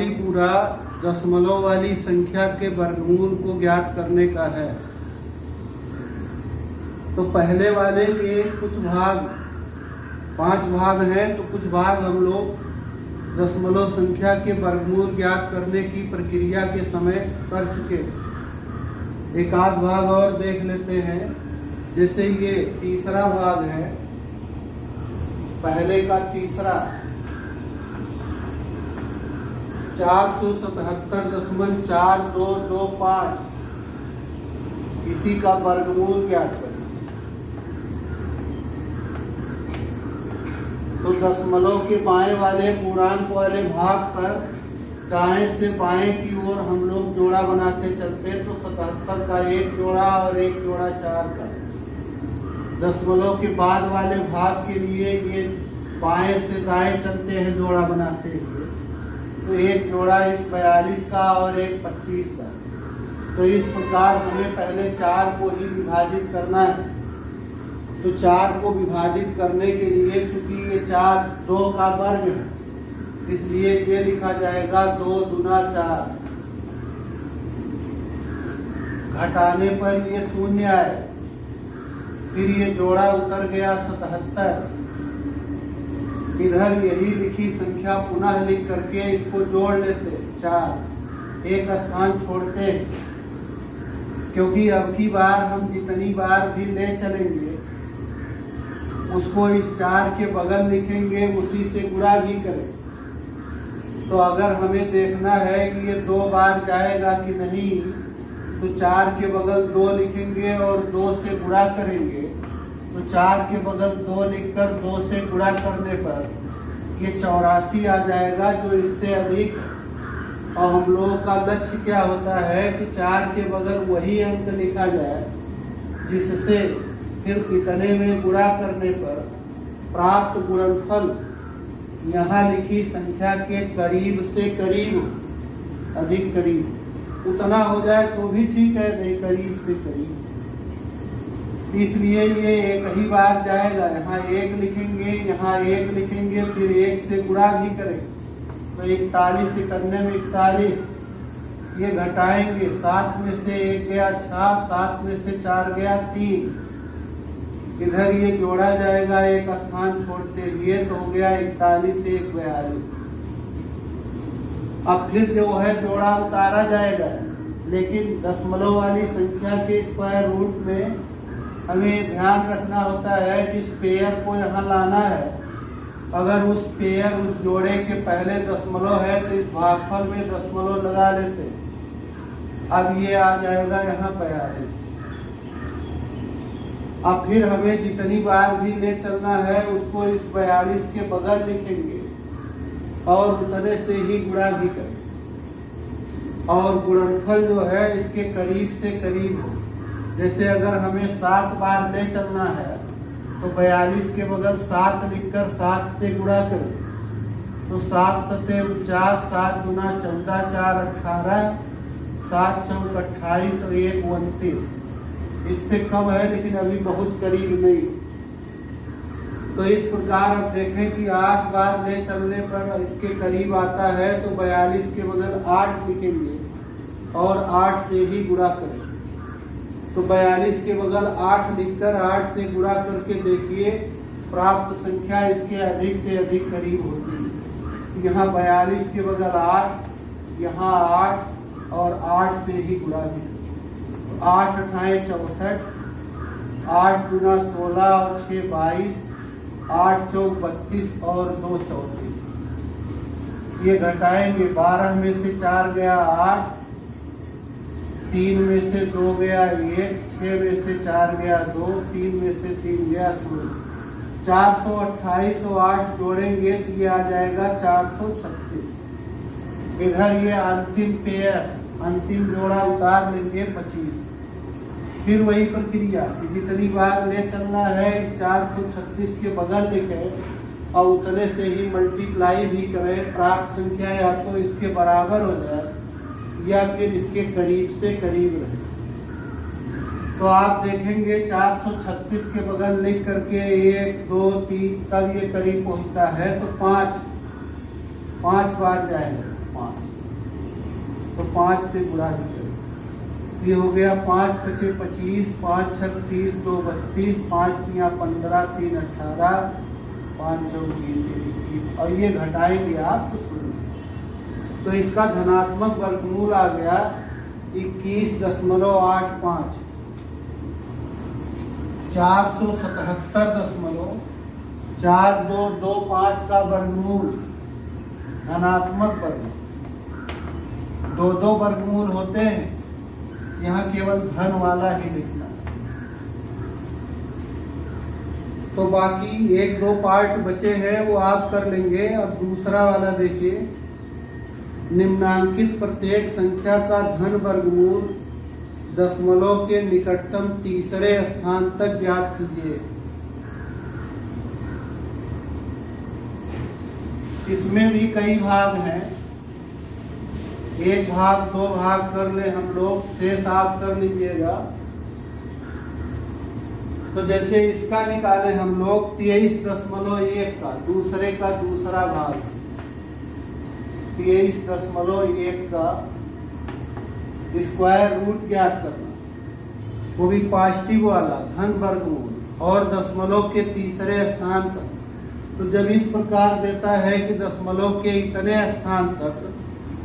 खाली पूरा दशमलव वाली संख्या के वर्गमूल को ज्ञात करने का है। तो पहले वाले के कुछ भाग, 5 भाग हैं, तो कुछ भाग हम लोग दशमलव संख्या के वर्गमूल ज्ञात करने की प्रक्रिया के समय कर चुके। एक आध भाग और देख लेते हैं। जैसे ये तीसरा भाग है, पहले का तीसरा 477.4225, इसी का वर्गमूल ज्ञात करें। तो दशमलव के बाएं वाले पूर्णांक वाले भाग पर दाएं से बाएं की ओर हम लोग जोड़ा बनाते चलते, तो 77 का एक जोड़ा और एक जोड़ा 4 का। दशमलव के बाद वाले भाग के लिए ये बाएं से दाएं चलते हैं जोड़ा बनाते हुए, तो एक जोड़ा इस 42 का और एक 25 का। तो इस प्रकार हमें पहले 4 को ही विभाजित करना है। तो 4 को विभाजित करने के लिए, चूंकि ये 4 2 का वर्ग है, इसलिए ये लिखा जाएगा 2 दूना 4। घटाने पर ये 0 आए, फिर ये जोड़ा उतर गया 77। इधर यही लिखी संख्या पुनः लिख करके इसको जोड़ लेते 4, एक स्थान छोड़ते, क्योंकि अब की बार हम जितनी बार भी ले चलेंगे उसको इस 4 के बगल लिखेंगे, उसी से गुणा भी करें। तो अगर हमें देखना है कि ये 2 बार जाएगा कि नहीं, तो 4 के बगल 2 लिखेंगे और 2 से गुणा करेंगे। तो 4 के बगल 2 लिखकर 2 से गुणा करने पर ये 84 आ जाएगा, जो इससे अधिक। और हम लोगों का लक्ष्य क्या होता है कि 4 के बगल वही अंक लिखा जाए जिससे फिर इतने में गुणा करने पर प्राप्त गुणनफल यहाँ लिखी संख्या के करीब से करीब, अधिक करीब उतना हो जाए तो भी ठीक है, नहीं करीब से करीब। इसलिए ये एक ही बार जाएगा, यहाँ 1 लिखेंगे, यहाँ 1 लिखेंगे, फिर 1 से गुणा भी करेंगे। तो 41 से करने में 41, ये घटाएंगे, 7 में से 1 गया 6, 7 में से 4 गया 3। इधर ये जोड़ा जाएगा एक स्थान छोड़ते हुए, तो हो गया 41 से 42। अब फिर जो है जोड़ा उतारा जाएगा, लेकिन दशमलव वाली संख्या के स्क्वायर रूट में हमें ध्यान रखना होता है जिस पेयर को यहाँ लाना है, अगर उस पेयर उस जोड़े के पहले दशमलव है तो इस भागफल में दशमलव लगा लेते। अब ये आ जाएगा यहाँ 42। अब फिर हमें जितनी बार भी ले चलना है उसको इस 42 के बगल लिखेंगे और उतने से ही गुणा भी करें, और गुणनफल जो है इसके करीब से करीब हो। जैसे अगर हमें 7 बार ले चलना है तो 42 के बगल 7 लिखकर 7 से गुणा करें, तो 7 सते 49, 7 गुना 14, 4 18, 7 चौक 28 और 1 29। इससे कम है लेकिन अभी बहुत करीब नहीं। तो इस प्रकार अब देखें कि 8 बार ले चलने पर इसके करीब आता है, तो 42 के बगल 8 लिखेंगे और 8 से ही गुणा करें। तो 42 के बगल 8 लिखकर 8 से गुणा करके देखिए, प्राप्त संख्या इसके अधिक से अधिक करीब होती है। यहाँ 42 के बगल 8, यहाँ 8 और 8 से ही गुणा भी। 8 अठाए 64, 8 गुना 16 और 6 22, 8 चौक 32 और 2 34। ये घटाएंगे, 12 में से 4 गया 8, 3 में से 2 गया 1, 6 में से 4 गया 2, 3 में से 3 गया 0। 428 और 8 जोड़ेंगे तो ये आ जाएगा 436। इधर ये अंतिम पेयर, अंतिम जोड़ा उतार लेंगे 25। फिर वही प्रक्रिया कि जितनी बार ले चलना है इस 436 के बगल लिखें और उतने से ही मल्टीप्लाई भी करें। प्राप्त संख्या या तो इसके बराबर हो जाए या फिर इसके करीब से करीब रहे। तो आप देखेंगे 436 के बगल लिख करके 1 2 3 तब ये करीब पहुंचता है, तो 5 बार जाएगा 5। तो 5 से गुणा भी करें। ये हो गया 5 पचे 25, 5 छक 30, 2 32, 5 तियाँ 15, 3 18, 5 चौक 21। और ये घटाएंगे आप तो शून्य। तो इसका धनात्मक वर्गमूल आ गया 21.85। 477.4225 का वर्गमूल धनात्मक वर्गमूल। दो वर्गमूल होते हैं, यहाँ केवल धन वाला ही लिखना। तो बाकी 1-2 पार्ट बचे हैं वो आप कर लेंगे। अब दूसरा वाला देखिए, निम्नांकित प्रत्येक संख्या का धन वर्गमूल दशमलव के निकटतम तीसरे स्थान तक ज्ञात कीजिए। इसमें भी कई भाग हैं, 1 भाग 2 भाग कर ले हम लोग, शेष आप कर लीजिएगा। तो जैसे इसका निकाले हम लोग 23.1 का दूसरे का दूसरा भाग, 23.1 का स्क्वायर रूट ज्ञात करना, वो भी पॉजिटिव वाला धन वर्गमूल और दशमलव के तीसरे स्थान तक। तो जब इस प्रकार देता है कि दशमलव के इतने स्थान तक,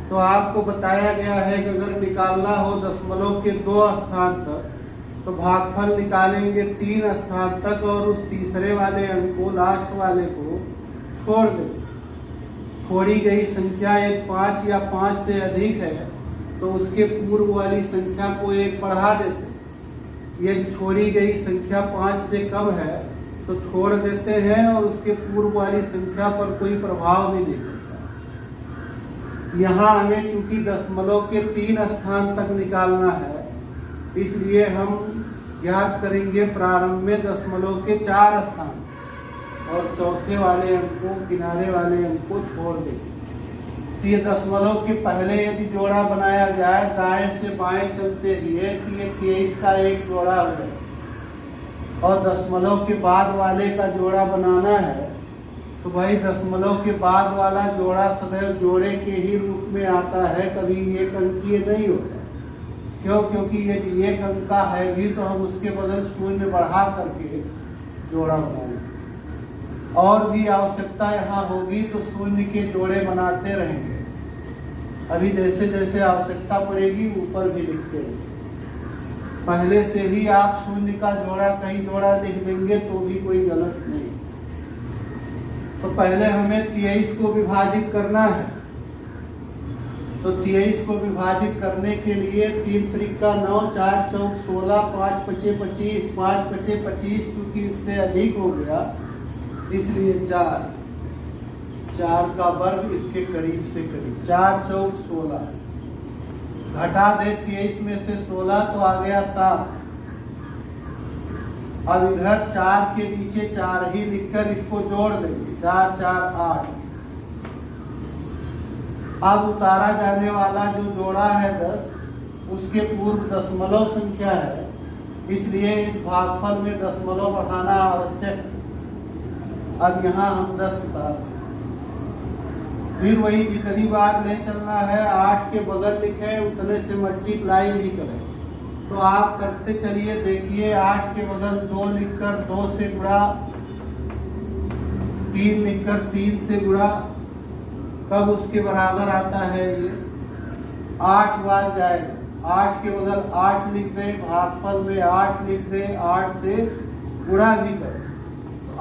तो आपको बताया गया है कि अगर निकालना हो दशमलव के 2 स्थान तक तो भागफल निकालेंगे 3 स्थान तक और उस तीसरे वाले अंक को, लास्ट वाले को छोड़ दें। छोड़ी गई संख्या एक 5 या 5 से अधिक है तो उसके पूर्व वाली संख्या को 1 बढ़ा देते। यदि छोड़ी गई संख्या 5 से कम है तो छोड़ देते हैं और उसके पूर्व वाली संख्या पर कोई प्रभाव भी नहीं पड़ता। यहाँ हमें चूंकि दशमलव के 3 स्थान तक निकालना है, इसलिए हम ज्ञात करेंगे प्रारंभ में दशमलव के 4 स्थान और चौथे वाले अंक को, किनारे वाले अंक को छोड़ देंगे। तो ये दशमलव के पहले यदि जोड़ा बनाया जाए दाएं से बाएं चलते हुए तो ये 23 का एक जोड़ा हो जाए, और दशमलव के बाद वाले का जोड़ा बनाना है तो भाई दशमलव के बाद वाला जोड़ा सदैव जोड़े के ही रूप में आता है, कभी एक अंकीय नहीं होता। क्यों? क्योंकि यदि एक अंक का है भी तो हम उसके बदल शून्य बढ़ा करके जोड़ा बनाएंगे। और भी आवश्यकता यहाँ होगी तो शून्य के जोड़े बनाते रहेंगे। अभी जैसे जैसे आवश्यकता पड़ेगी ऊपर भी लिखते रहेंगे। पहले से ही आप शून्य का जोड़ा कई जोड़ा लिख देंगे तो भी कोई गलत नहीं। तो पहले हमें 23 को विभाजित करना है। तो 23 को विभाजित करने के लिए 3 त्रिका 9, 4 चौक 16, 5 पचे 25, 5 पचे 25, क्योंकि इससे अधिक हो गया इसलिए 4 का वर्ग इसके करीब से करीब, 4 चौक 16। घटा दे 23 में से 16 तो आ गया 7। अब इधर 4 के नीचे 4 ही लिखकर इसको जोड़ देंगे, 4 4 8। अब उतारा जाने वाला जो जोड़ा है 10, उसके पूर्व दशमलव संख्या है, इसलिए इस भागफल में दशमलव बढ़ाना आवश्यक है। अब यहाँ हम 10 उतार, फिर वही जितनी बार ले चलना है 8 के बगल लिखे उतने से मल्टीप्लाई ही करें। तो आप करते चलिए, देखिए 8 के बगल 2 लिखकर 2 से गुणा, 3 लिखकर 3 से गुणा, कब उसके बराबर आता है ये 8 बार जाएगा। 8 के बगल 8 लिख दें, भागफल में 8 लिख दें, 8 से गुणा भी करें।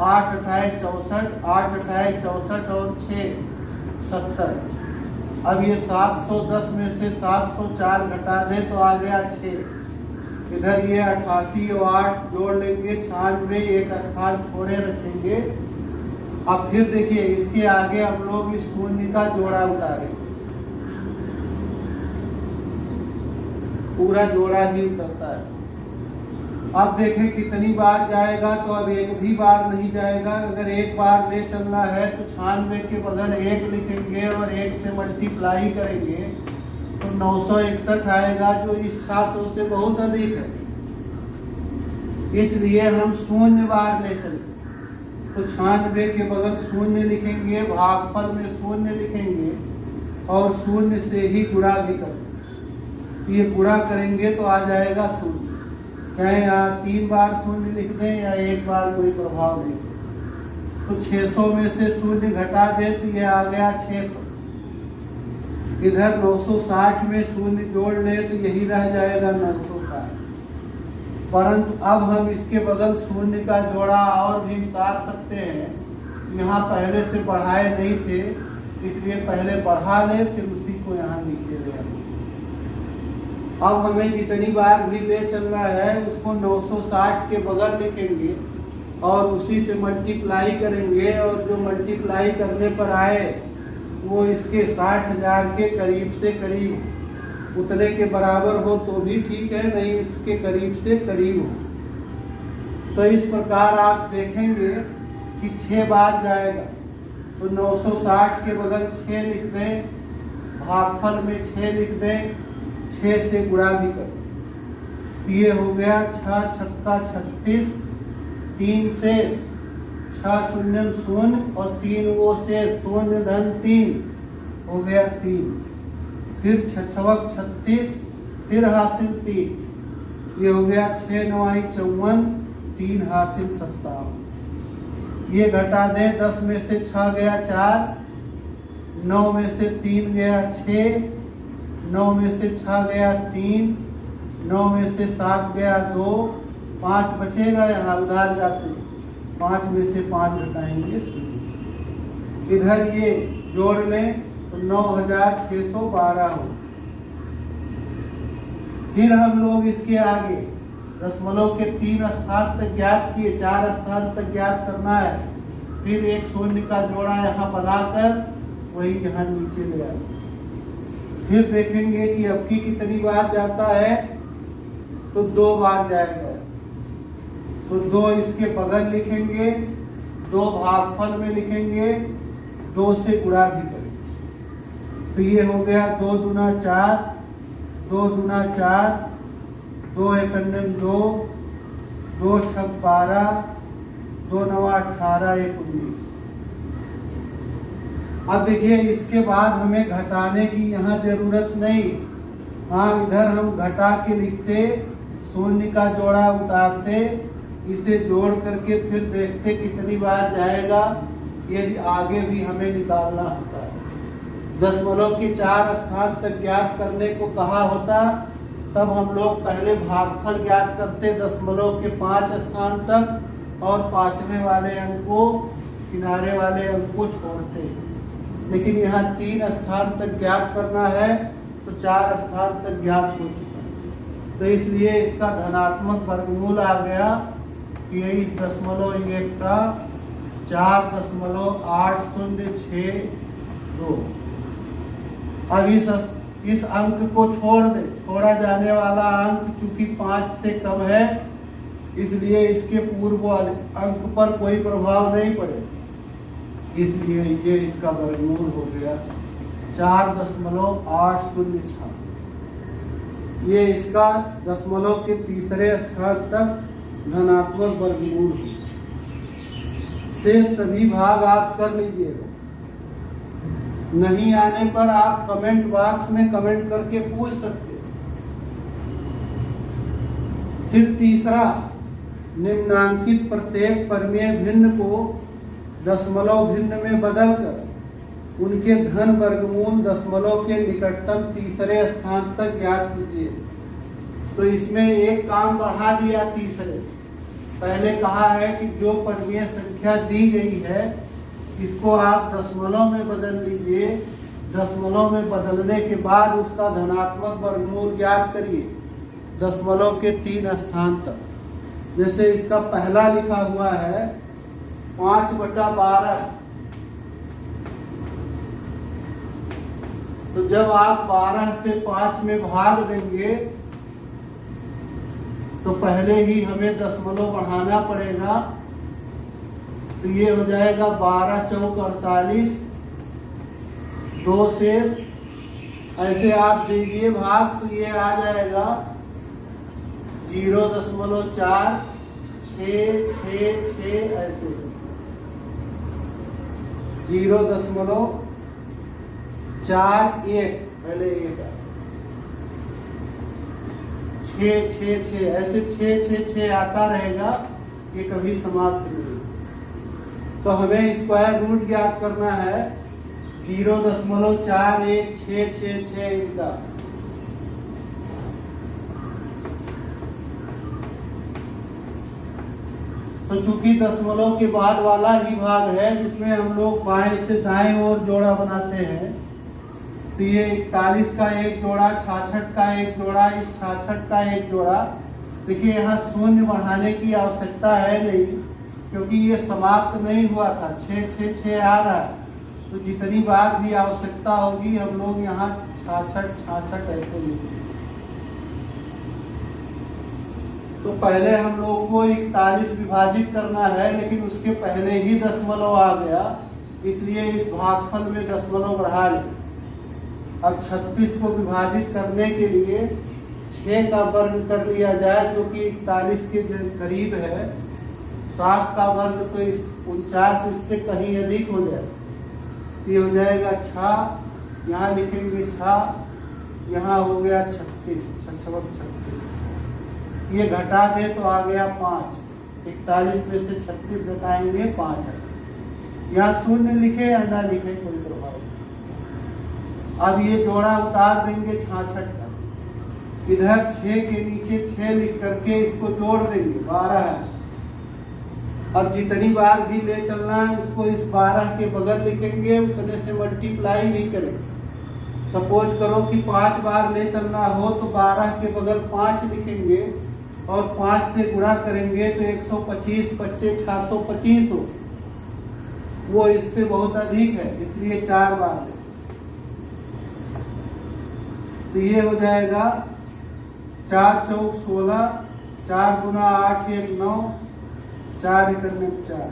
8 अठाए 64, 8 अठाए 64 और 6 70। अब ये 710 में से 704 घटा दें तो आ गया 6। इधर ये 88 और 8 जोड़ लेंगे, 96, एक स्थान छोड़े रखेंगे। अब फिर देखिए इसके आगे हम लोग इस शून्य का जोड़ा उतारेंगे, पूरा जोड़ा ही उतरता है। अब देखें कितनी बार जाएगा, तो अब एक भी बार नहीं जाएगा। अगर एक बार ले चलना है तो 96 के बगल 1 लिखेंगे और 1 से मल्टीप्लाई करेंगे तो 961 आएगा, जो इस 600 से बहुत अधिक है। इसलिए हम शून्य बार ले चलेंगे। तो 96 के बगल शून्य लिखेंगे, भागफल में शून्य लिखेंगे और शून्य से ही गुणा भी करेंगे। ये गुणा करेंगे तो आ जाएगा शून्य। चाहे यहाँ 3 बार शून्य लिख दें या 1 बार, कोई प्रभाव नहीं। तो 600 में से शून्य घटा दे तो ये आ गया 600। इधर 960 में शून्य जोड़ ले तो यही रह जाएगा 960। परंतु अब हम इसके बगल शून्य का जोड़ा और भी उतार सकते हैं। यहाँ पहले से बढ़ाए नहीं थे, इसलिए पहले बढ़ा ले, फिर उसी को यहाँ नीचे ले आए। अब हमें जितनी बार भी ले चलना है उसको 960 के बगल लिखेंगे और उसी से मल्टीप्लाई करेंगे, और जो मल्टीप्लाई करने पर आए वो इसके 60,000 के करीब से करीब उतने के बराबर हो तो भी ठीक है, नहीं इसके करीब से करीब हो। तो इस प्रकार आप देखेंगे कि 6 बार जाएगा तो 960 के बगल 6 लिख दें, भागफल में 6 लिख दें, 6 से गुणा भी करें। ये हो गया 6 छक्का 36, 3 शेष, 6 शून्य शून्य और 3 वो शेष, शून्य धन 3 हो गया 3। फिर 6 छवक 36, फिर हासिल 3, ये हो गया 6 9 54, 3 हासिल 57। ये घटा दें, 10 में से 6 गया 4, 9 में से 3 गया 6, 9 में से 6 गया 3, 9 में से 7 गया 2, 5 बचेगा यहाँ उधार जाते, 5 में से 5 घटाएंगे। इधर ये जोड़ लें तो 9612 हो। फिर हम लोग इसके आगे दशमलव के 3 स्थान तक ज्ञात किए, 4 स्थान तक ज्ञात करना है। फिर एक शून्य का जोड़ा यहाँ बनाकर वही यहाँ नीचे ले आए। फिर देखेंगे कि अब की कितनी बार जाता है, तो 2 बार जाएगा। तो 2 इसके बगल लिखेंगे, 2 भागफल में लिखेंगे, 2 से गुणा भी करेंगे। तो ये हो गया 2 दूना 4, 2 दूना 4, 2 एकन्नम 2, 2 छक 12, 2 नवा 18, 1 19। अब देखिए इसके बाद हमें घटाने की यहाँ जरूरत नहीं। हाँ, इधर हम घटा के लिखते, शून्य का जोड़ा उतारते, इसे जोड़ करके फिर देखते कितनी बार जाएगा, यदि आगे भी हमें निकालना होता है। दशमलव के 4 स्थान तक ज्ञात करने को कहा होता, तब हम लोग पहले भागफल ज्ञात करते दशमलव के 5 स्थान तक और 5वें वाले अंक को, किनारे वाले अंक को छोड़ते। लेकिन यहाँ 3 स्थान तक ज्ञात करना है तो 4 स्थान तक ज्ञात हो चुका है, तो इसलिए इसका धनात्मक वर्गमूल आ गया 23.1 का 4.8062। अब इस अंक को छोड़ दे, छोड़ा जाने वाला अंक चूंकि 5 से कम है, इसलिए इसके पूर्व अंक पर कोई प्रभाव नहीं पड़े, इसलिए ये इसका वर्गमूल हो गया 4.806। ये इसका दशमलव के तीसरे स्थान तक धनात्मक वर्गमूल है। शेष सभी भाग आप कर लीजिएगा। नहीं आने पर आप कमेंट बॉक्स में कमेंट करके पूछ सकते हैं। फिर तीसरा, निम्नांकित प्रत्येक परिमेय भिन्न को दशमलव भिन्न में बदलकर उनके धन वर्गमूल दशमलव के निकटतम तीसरे स्थान तक ज्ञात कीजिए। तो इसमें एक काम बढ़ा दिया तीसरे। पहले कहा है कि जो परिमेय संख्या दी गई है इसको आप दशमलव में बदल लीजिए। दशमलव में बदलने के बाद उसका धनात्मक वर्गमूल ज्ञात करिए दशमलव के 3 स्थान तक। जैसे इसका पहला लिखा हुआ है 5/12, तो जब आप 12 से 5 में भाग देंगे तो पहले ही हमें दशमलव बढ़ाना पड़ेगा। तो ये हो जाएगा 12 चौक 48, 2 शेष, ऐसे आप दीजिए भाग तो ये आ जाएगा 0.4 6 6 6, ऐसे 0.41 पहले 1, 6 6 6 ऐसे 6 6 6 आता रहेगा, ये कभी समाप्त नहीं। तो हमें स्क्वायर रूट ज्ञात करना है 0.416666 इनका। तो चूंकि दशमलव के बाद वाला ही भाग है जिसमें हम लोग बाएं से दाएं ओर जोड़ा बनाते हैं, तो ये 41 का एक जोड़ा, 66 का एक जोड़ा, इस 66 का एक जोड़ा। देखिए यहाँ शून्य बढ़ाने की आवश्यकता है नहीं, क्योंकि ये समाप्त नहीं हुआ था, 6 6 6 आ रहा है। तो जितनी बार भी आवश्यकता होगी हम लोग यहाँ 66 66 ऐसे लिखेंगे। तो पहले हम लोग को 41 विभाजित करना है, लेकिन उसके पहले ही दशमलव आ गया, इसलिए इस भागफल में दशमलव बढ़ा लें। अब 36 को विभाजित करने के लिए 6 का वर्ग कर लिया जाए, जो कि 41 के करीब है। 7 का वर्ग तो 49 इससे कहीं अधिक हो जाए, ये हो जाएगा 6, यहाँ लिखेंगे 6, यहाँ हो गया 36, 36। ये घटा दे तो आ गया 5, 41 में से 36 घटाएंगे 5 है। यहाँ शून्य लिखे या ना लिखे कोई प्रभाव नहीं। अब ये जोड़ा उतार देंगे 66 का, इधर 6 के नीचे 6 लिख करके इसको जोड़ देंगे, 12 है। अब जितनी बार भी ले चलना है उसको इस 12 के बगल लिखेंगे, उतने से मल्टीप्लाई भी करेंगे। सपोज करो कि 5 बार ले चलना हो तो 12 के बगल 5 लिखेंगे और 5 से गुणा करेंगे तो 125 25 625 हो। वो इससे बहुत अधिक है, इसलिए 4 बार ले। तो ये हो जाएगा 4 चौक 16, 4 गुना 8 1 9, 4 एकड़ में 4।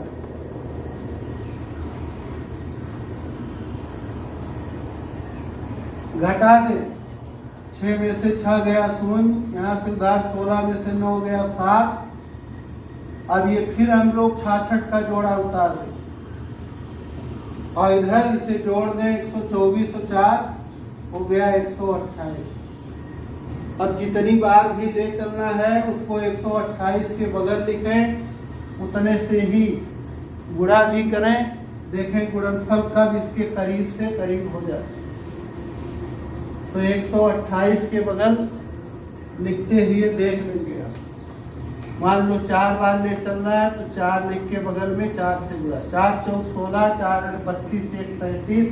घटा दे, 6 में से 6 गया शून्य, यहाँ से उधार 16 में से 9 गया 7। अब ये फिर हम लोग 66 का जोड़ा उतार दें और इधर इसे जोड़ दें, 124 और 4 हो गया 128। अब जितनी बार भी ले चलना है उसको 128 के बगल लिखें, उतने से ही गुणा भी करें। देखें गुणनफल कब इसके करीब से करीब हो जाए। तो 128 के बगल लिखते हुए देख लेंगे। मान लो 4 बार ले चलना है तो 4 लिख के बगल में 4 से गुणा, 4 चौक 16, 4 32 1 33,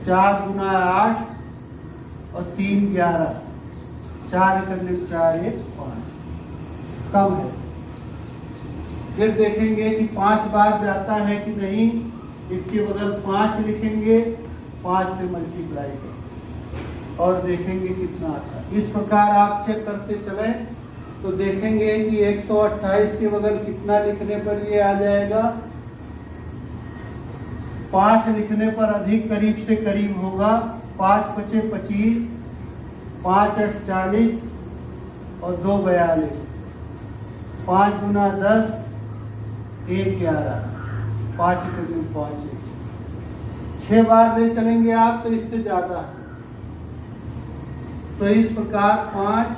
4 गुना 8 और 3 11, 4 करने 4 1 5 कम है। फिर देखेंगे कि 5 बार जाता है कि नहीं, इसके बगल 5 लिखेंगे, 5 से मल्टीप्लाई करें और देखेंगे कितना आता है। इस प्रकार आप चेक करते चलें तो देखेंगे कि 128 के बगल कितना लिखने पर ये आ जाएगा। 5 लिखने पर अधिक करीब से करीब होगा। 5 5 25, 5 8 40 और 2 42, 5 गुना 10 1 11, 5 करीब 5 6 बार ले चलेंगे आप तो इससे ज्यादा है। तो इस प्रकार 5,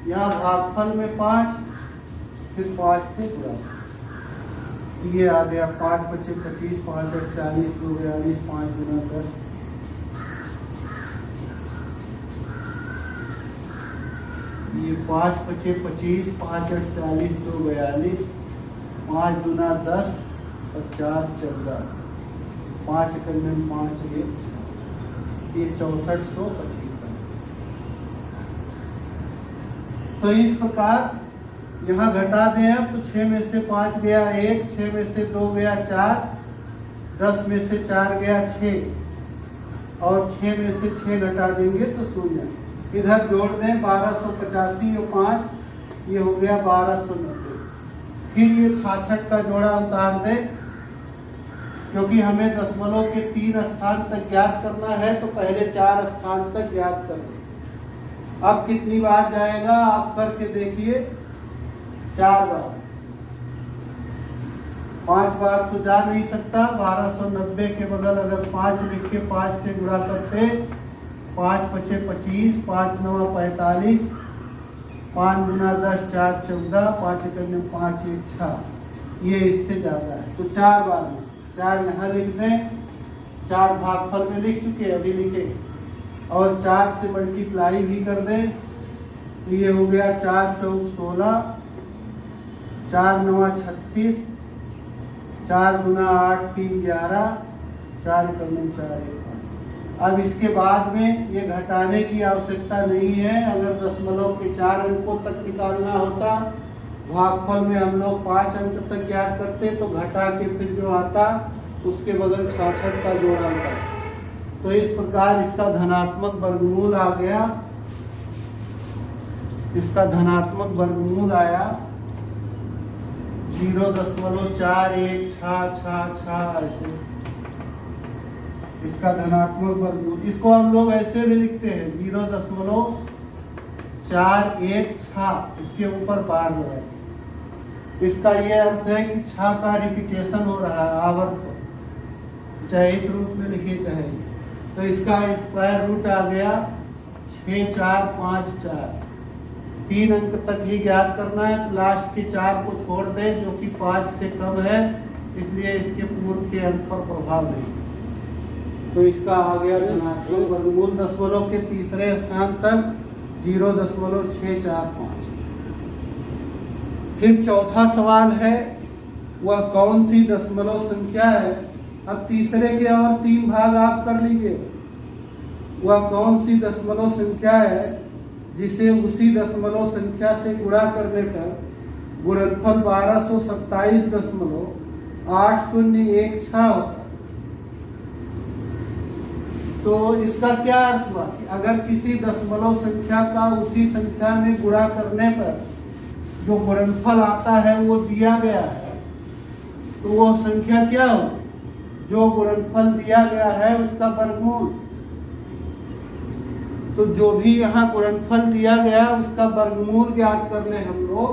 यहाँ भागफल में 5, फिर 5 से गुणा, ये आ गया 5 5 25, 5 8 40, 2 42, 5 गुना 10, ये 5 5 25, 5 8 40, 2 42, 5 गुना 10 और 4 14, 5 करने 5 1, ये 6425। तो इस प्रकार यहाँ घटा दें अब तो 6 में से 5 गया 1, 6 में से 2 गया 4, 10 में से 4 गया 6 और 6 में से 6 घटा देंगे तो 0। इधर जोड़ दें 1285 और 5, ये हो गया 1290। फिर ये 66 का जोड़ा उतार दें, क्योंकि हमें दशमलव के 3 स्थान तक ज्ञात करना है तो पहले 4 स्थान तक ज्ञात कर दें। अब कितनी बार जाएगा आप करके देखिए, 4 बार। 5 बार तो जा नहीं सकता। 1290 के बगल अगर 5 लिख के 5 से गुणा करते, 5 5 25, 5 9 45, 5 गुना 10 4 14, 5 एकम 5 1 6, ये इससे ज़्यादा है। तो 4 बार में 4 यहाँ लिख दें, 4 भागफल में लिख चुके, अभी लिखे, और 4 से मल्टीप्लाई भी कर दें, तो ये हो गया 4 चौक 16, 4 9 36, 4 गुना 8 3 11, 4 एकम 4 1 5। अब इसके बाद में ये घटाने की आवश्यकता नहीं है। अगर दशमलव के 4 अंकों तक निकालना होता, भागफल में हम लोग 5 अंक तक ज्ञात करते, तो घटा के फिर जो आता उसके बगल 66 का जोड़ आता। तो इस प्रकार इसका धनात्मक वर्गमूल आ गया, इसका धनात्मक वर्गमूल आया 0.4166, ऐसे इसका धनात्मक वर्गमूल। इसको हम लोग ऐसे भी लिखते हैं 0.416, इसके ऊपर बार लगाए। इसका ये अर्थ है कि 6 का रिपीटेशन हो रहा है, आवर्त, चाहे इस रूप में लिखे चाहे। तो इसका स्क्वायर रूट आ गया 6454। 3 अंक तक ही ज्ञात करना है, तो लास्ट के 4 को छोड़ दें जो कि 5 से कम है, इसलिए इसके पूर्व के अंक पर प्रभाव नहीं। तो इसका आ गया धनात्मक वर्गमूल दशमलव के तीसरे स्थान तक 0.645। फिर चौथा सवाल है, वह कौन सी दशमलव संख्या है। अब तीसरे के और 3 भाग आप कर लीजिए। वह कौन सी दशमलव संख्या है जिसे उसी दशमलव संख्या से गुणा करने पर गुणनफल 1227.8016 होता। तो इसका क्या अर्थ हुआ कि अगर किसी दशमलव संख्या का उसी संख्या में गुणा करने पर जो गुणनफल आता है वो दिया गया है, तो वो संख्या क्या हो, जो गुणनफल दिया गया है उसका वर्गमूल। तो जो भी यहाँ गुणनफल दिया गया उसका वर्गमूल ज्ञात करने हम लोग,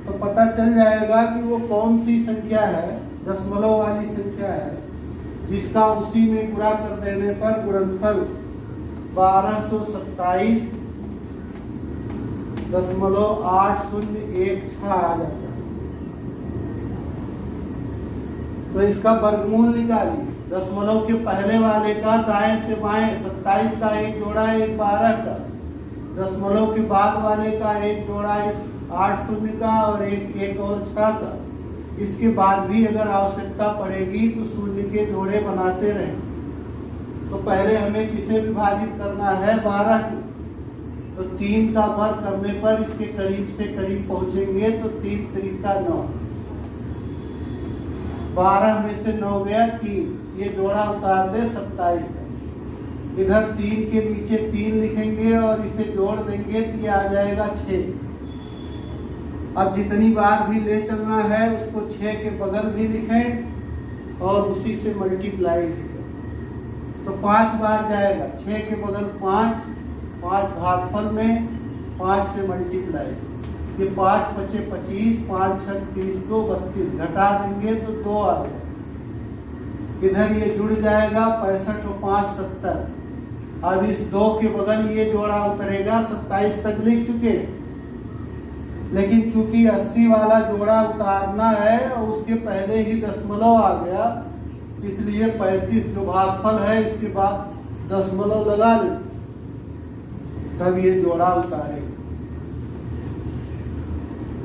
तो पता चल जाएगा कि वो कौन सी संख्या है, दशमलव वाली संख्या है जिसका उसी में गुणा कर देने पर गुणनफल 1227.8016 आ जाता है। तो इसका वर्गमूल निकालिए। दशमलव के पहले वाले का दाएं से बाएं 27 का एक जोड़ा 1 12 का, दशमलव के बाद वाले का एक जोड़ा 8 शून्य का और एक और 6 का। इसके बाद भी अगर आवश्यकता पड़ेगी तो शून्य के जोड़े बनाते रहें। तो पहले हमें किसे विभाजित करना है, 12 को। तो 3 का वर्ग करने पर इसके करीब से करीब पहुंचेंगे, तो 3 3 का 9, 12 में से 9 गया 3, ये जोड़ा उतार दे 27 का। इधर 3 के नीचे 3 लिखेंगे और इसे जोड़ देंगे तो ये आ जाएगा 6। अब जितनी बार भी ले चलना है उसको 6 के बगल भी लिखें और उसी से मल्टीप्लाई करें, तो 5 बार जाएगा। 6 के बगल 5, 5 भागफल में 5 से मल्टीप्लाई, ये 5 बचे 25, 5 6 30 2 32, घटा देंगे तो 2 आ जाएगा। इधर ये जुड़ जाएगा 65 और 5 70। अब इस 2 के बगल ये जोड़ा उतरेगा, 27 तक लिख चुके, लेकिन चूंकि 80 वाला जोड़ा उतारना है और उसके पहले ही दशमलव आ गया, इसलिए 35 जो भागफल है इसके बाद दशमलव लगा ले, तब ये जोड़ा उतारेगा।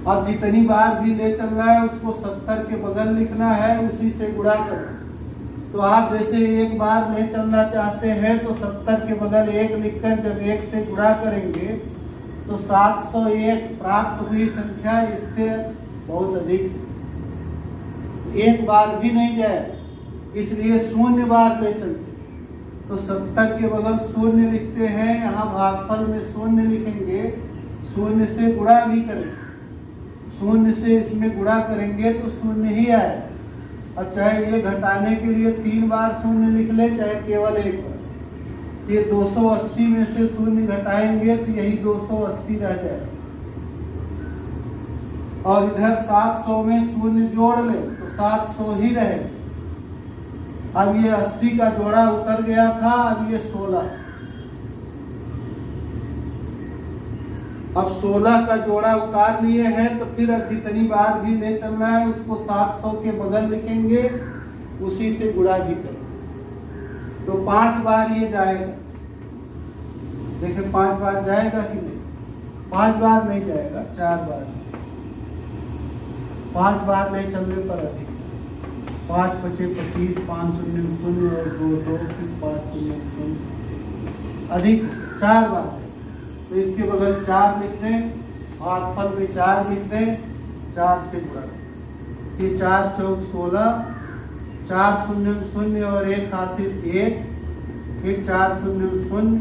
अब जितनी बार भी ले चलना है उसको 70 के बगल लिखना है, उसी से गुणा करें। तो आप जैसे एक बार ले चलना चाहते हैं तो 70 के बगल 1 लिखकर जब 1 से गुणा करेंगे तो 701 प्राप्त हुई संख्या इससे बहुत अधिक, एक बार भी नहीं जाए, इसलिए 0 बार ले चलते। तो 70 के बगल 0 लिखते हैं, यहाँ भागफल में 0 लिखेंगे, 0 से गुणा भी करें, 0 से इसमें गुणा करेंगे तो 0 ही आए। और चाहे ये घटाने के लिए 3 बार 0 लिख ले, चाहे केवल 1 बार। ये 280 में से 0 घटाएंगे तो यही 280 रह जाएगा। और इधर 700 में 0 जोड़ ले तो 700 ही रहे। अब ये 80 का जोड़ा उतर गया था, अब ये 16। अब 16 का जोड़ा उतार लिए हैं, तो फिर अब जितनी बार भी ले चलना है उसको 700 के बगल लिखेंगे, उसी से गुणा भी करेंगे। तो 5 बार ये जाएगा। देखिए 5 बार जाएगा कि नहीं? 5 बार नहीं जाएगा, 4 बार। 5 बार ले चलने पर अधिक, 5 पचे 25, 5 शून्य शून्य और 2 2, फिर 5 शून्य शून्य अधिक 4 बार। तो इसके बगल 4 लिख दें, भागफल में 4 लिख दें, 4 से गुणा। फिर 4 चौक 16, 4 शून्य शून्य और 1 हासिल 1, फिर 4 शून्य शून्य,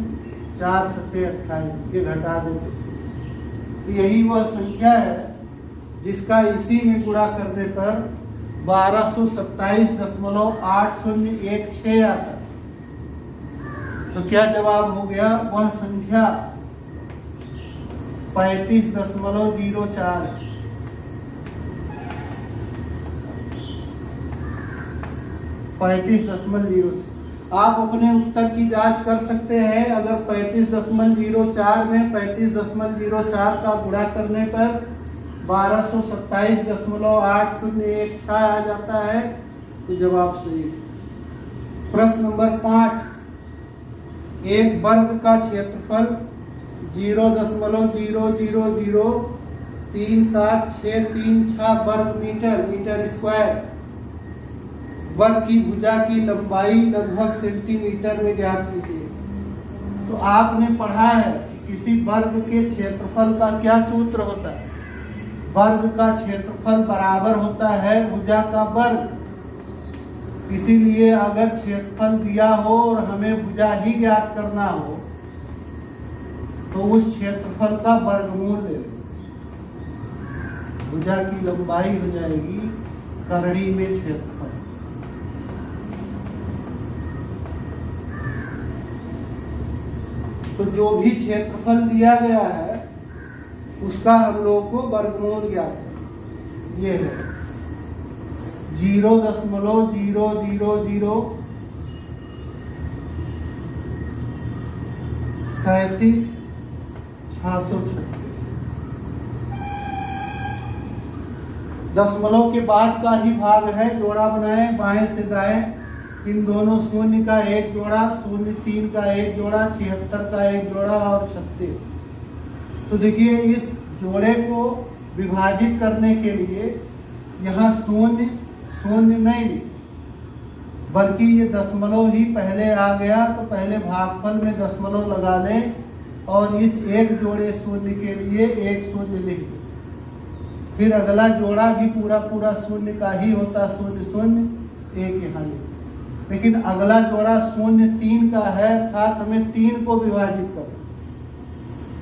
4 सत्ते 28, ये घटा देते। यही वह संख्या है जिसका इसी में गुणा करने पर 1227.8016 आता। तो क्या जवाब हो गया? वह संख्या 35.04 है। 35.04। आप अपने उत्तर की जांच कर सकते हैं। अगर 35.04 में 35.04 का गुणा करने पर 1227.8016 आ जाता है, तो जवाब सही है। प्रश्न नंबर 5, एक वर्ग का क्षेत्रफल 0.0003736 वर्ग मीटर स्क्वायर, वर्ग की भुजा की लंबाई लगभग सेंटीमीटर में ज्ञात कीजिए। तो आपने पढ़ा है कि किसी वर्ग के क्षेत्रफल का क्या सूत्र होता है? वर्ग का क्षेत्रफल बराबर होता है भुजा का वर्ग। इसीलिए अगर क्षेत्रफल दिया हो और हमें भुजा ही ज्ञात करना हो, तो उस क्षेत्रफल का वर्गमूल ले लें। भुजा की लंबाई हो जाएगी करड़ी में क्षेत्रफल। तो जो भी क्षेत्रफल दिया गया है उसका हम लोग को वर्गमूल ज्ञात है। ये है 0.0003736। दशमलव के बाद का ही भाग है। जोड़ा बनाए बाएं से दाएं, इन दोनों शून्य का एक जोड़ा, 0.3 का एक जोड़ा, 76 का एक जोड़ा और 36। तो देखिए इस जोड़े को विभाजित करने के लिए यहाँ शून्य नहीं, बल्कि ये दशमलव ही पहले आ गया, तो पहले भागफल में दशमलव लगा लें और इस एक जोड़े शून्य के लिए एक शून्य लिख दें। फिर अगला जोड़ा भी पूरा शून्य का ही होता, 0 1 यहाँ लिख। लेकिन अगला जोड़ा 0.3 का है, अर्थात हमें 3 को विभाजित करना।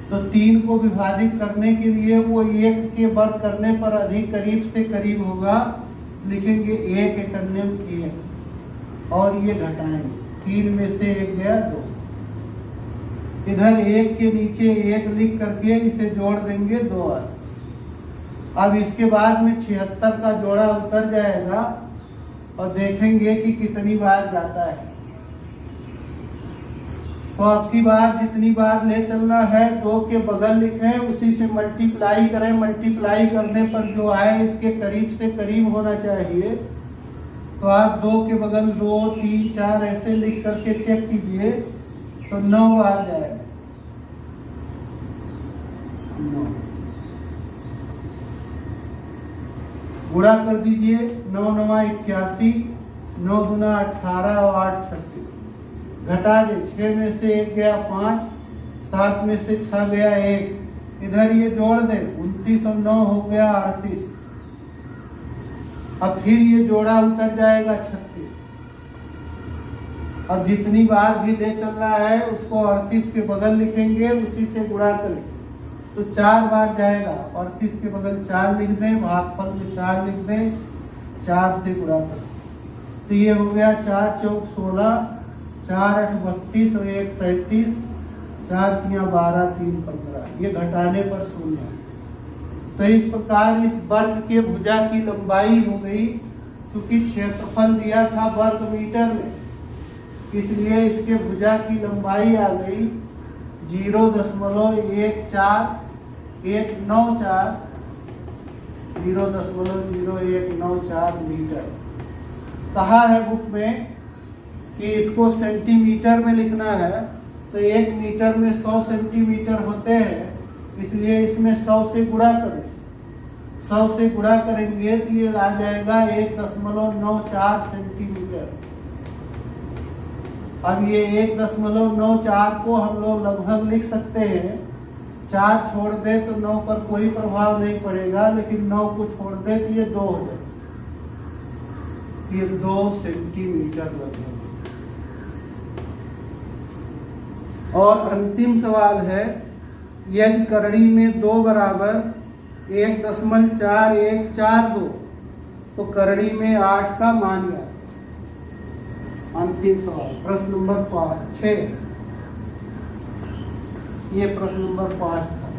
तो 3 को विभाजित करने के लिए वो 1 के वर्ग करने पर अधिक करीब से करीब होगा, लिखेंगे 1 करने में 1 और ये घटाएंगे। 3 में से 1 गया 2। इधर 1 के नीचे 1 लिख करके इसे जोड़ देंगे 2 बार। अब इसके बाद में 76 का जोड़ा उतर जाएगा और देखेंगे कि कितनी बार जाता है। तो आपकी बार जितनी बार ले चलना है 2 के बगल लिखें, उसी से मल्टीप्लाई करें। मल्टीप्लाई करने पर जो आए इसके करीब से करीब होना चाहिए। तो आप 2 के बगल 2 3 4 ऐसे लिख करके चेक कीजिए, तो 9 बार जाएगा। 9 गुणा कर दीजिए। 9 9 81, 9 दूना 18 और 8 36। घटा दे, 6 में से 1 गया 5, 7 में से 6 गया 1। इधर ये जोड़ दे, 29 और 9 हो गया 38। अब फिर ये जोड़ा उतर जाएगा 36। अब जितनी बार भी ले चलना है उसको 38 के बगल लिखेंगे, उसी से गुणा करें तो 4 बार जाएगा। 38 के बगल 4 लिख दें, भागफल में 4 लिख दें, 4 से गुणा करें तो ये हो गया 4 चौक 16, 4 8 32 और 1 33, 4 तियां 12, 3 15। ये घटाने पर 0 है। तो इस प्रकार इस वर्ग के भुजा की लंबाई हो गई, क्योंकि क्षेत्रफल दिया था वर्ग मीटर में, इसलिए इसके भुजा की लंबाई आ गई 0.14 194 0.0194 मीटर। कहा है बुक में कि इसको सेंटीमीटर में लिखना है, तो 1 मीटर में 100 सेंटीमीटर होते हैं, इसलिए इसमें 100 से गुणा करें। 100 से गुणा करेंगे तो ये आ जाएगा 1.94 सेंटीमीटर। अब ये 1.94 को हम लोग लगभग लिख सकते हैं। 4 छोड़ दे तो 9 पर कोई प्रभाव नहीं पड़ेगा, लेकिन 9 को छोड़ दे तो ये 2 हो जाए, ये 2 सेंटीमीटर लगभग। और अंतिम सवाल है, यदि करड़ी में 2 बराबर 1.4142 तो करड़ी में 8 का मान ज्ञात। अंतिम सवाल प्रश्न नंबर 6। ये प्रश्न नंबर 5 था।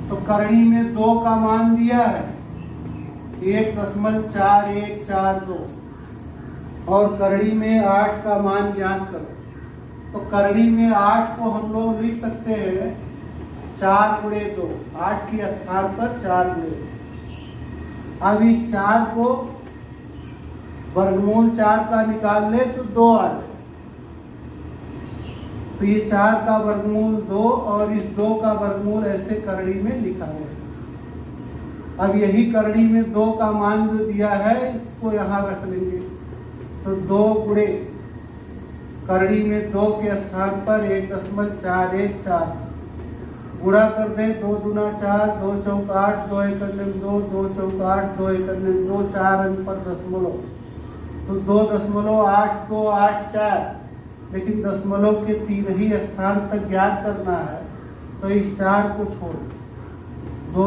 तो करड़ी में 2 का मान दिया है 1.4142 और करड़ी में 8 का मान ज्ञात करो। तो करड़ी में 8 को हम लोग लिख सकते हैं 4 गुणे 2, 8 की स्थान पर 4 गुणे। अब इस 4 को वर्गमूल 4 का निकाल ले तो 2 आ जाए। तो ये 4 का वर्गमूल 2 और इस 2 का वर्गमूल ऐसे करड़ी में लिखा है। अब यही करड़ी में 2 का मान जो दिया है इसको यहाँ रख लेंगे। तो 2 गुणे करड़ी में 2 के स्थान पर 1.414 गुणा कर दे। 2 दूना 4, 2 चौक 8, 2 एकम 2, 2 चौक 8, 2 एकम 2, 4 अंक पर दशमलव। तो 2.8284, लेकिन दशमलव के 3 ही स्थान तक ज्ञात करना है, तो इस 4 को छोड़ 2